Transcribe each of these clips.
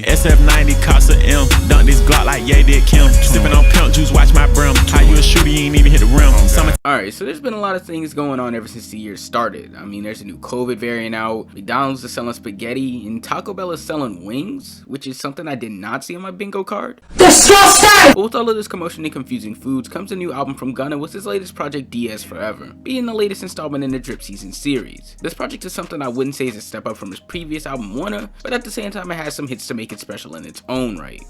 SF90 cost a M. Dunk this Glock like Ye did Kim. Sipping on pimp juice, watch my brim. How you a shooter, you ain't even hit the rim. Alright, so there's been a lot of things going on ever since the year started. I mean, there's a new COVID variant out, McDonald's is selling spaghetti, and Taco Bell is selling wings, which is something I did not see on my bingo card. Disgusting! But with all of this commotion and confusing foods comes a new album from Gunna with his latest project DS4EVER, being the latest installment in the Drip Season series. This project is something I wouldn't say is a step up from his previous album Wanna, but at the same time it has some hits to make it special in its own right.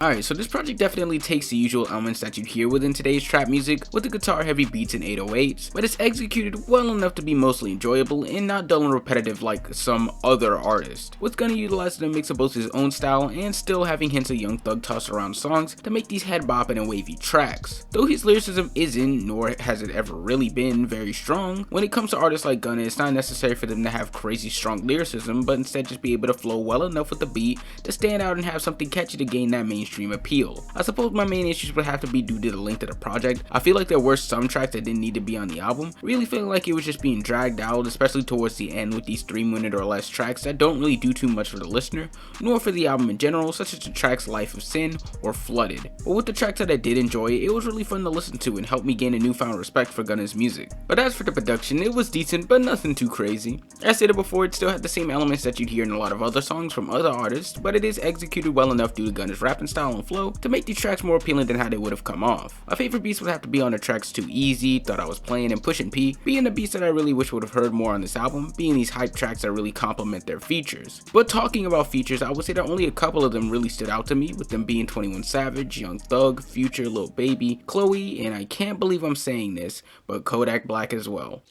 Alright, so this project definitely takes the usual elements that you'd hear within today's trap music, with the guitar heavy beats and 808s, but it's executed well enough to be mostly enjoyable and not dull and repetitive like some other artist, with Gunna utilizing a mix of both his own style and still having hints of Young Thug tossed around songs to make these head bopping and wavy tracks. Though his lyricism isn't, nor has it ever really been, very strong, when it comes to artists like Gunna, it's not necessary for them to have crazy strong lyricism, but instead just be able to flow well enough with the beat to stand out and have something catchy to gain that mainstream appeal. I suppose my main issues would have to be due to the length of the project. I feel like there were some tracks that didn't need to be on the album, really feeling like it was just being dragged out, especially towards the end with these 3-minute or less tracks that don't really do too much for the listener, nor for the album in general, such as the tracks Life of Sin or Flooded. But with the tracks that I did enjoy, it was really fun to listen to and helped me gain a newfound respect for Gunna's music. But as for the production, it was decent, but nothing too crazy. As stated before, it still had the same elements that you'd hear in a lot of other songs from other artists, but it is executed well enough due to Gunna's rapping style and flow to make these tracks more appealing than how they would have come off. My favorite beats would have to be on the tracks Too Easy, Thought I Was Playing, and Pushin' P, being the beats that I really wish would have heard more on this album, being these hype tracks that really complement their features. But talking about features, I would say that only a couple of them really stood out to me, with them being 21 Savage, Young Thug, Future, Lil Baby, Chloe, and I can't believe I'm saying this, but Kodak Black as well.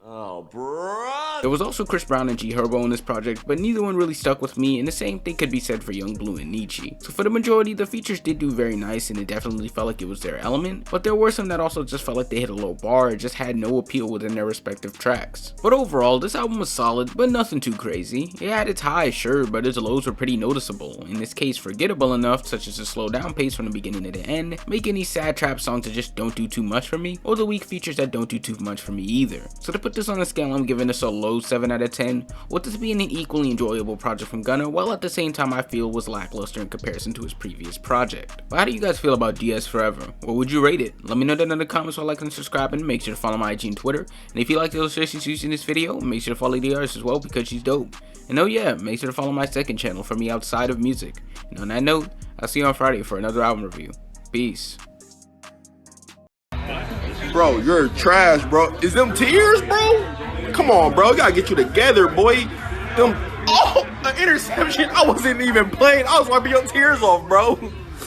Oh, bro. There was also Chris Brown and G Herbo in this project, but neither one really stuck with me, and the same thing could be said for Young Blue and Nietzsche. So for the majority, the features did do very nice, and it definitely felt like it was their element, but there were some that also just felt like they hit a low bar or just had no appeal within their respective tracks. But overall, this album was solid, but nothing too crazy. It had its highs, sure, but its lows were pretty noticeable, in this case forgettable enough, such as the slow down pace from the beginning to the end, making these sad trap songs that just don't do too much for me, or the weak features that don't do too much for me either. So to put this on a scale, I'm giving this a low 7 out of 10, with this being an equally enjoyable project from Gunna, while at the same time I feel was lackluster in comparison to his previous project. But how do you guys feel about DS4EVER? What would you rate it? Let me know down in the comments while liking and subscribing. Make sure to follow my IG and Twitter, and if you like the illustrations used in this video, make sure to follow the artist as well because she's dope. And oh yeah, make sure to follow my second channel for me outside of music. And on that note, I'll see you on Friday for another album review. Peace. Bro, you're trash, bro. Is them tears, bro? Come on, bro. You gotta get you together, boy. Them, oh, the interception. I wasn't even playing. I was wiping your tears off, bro.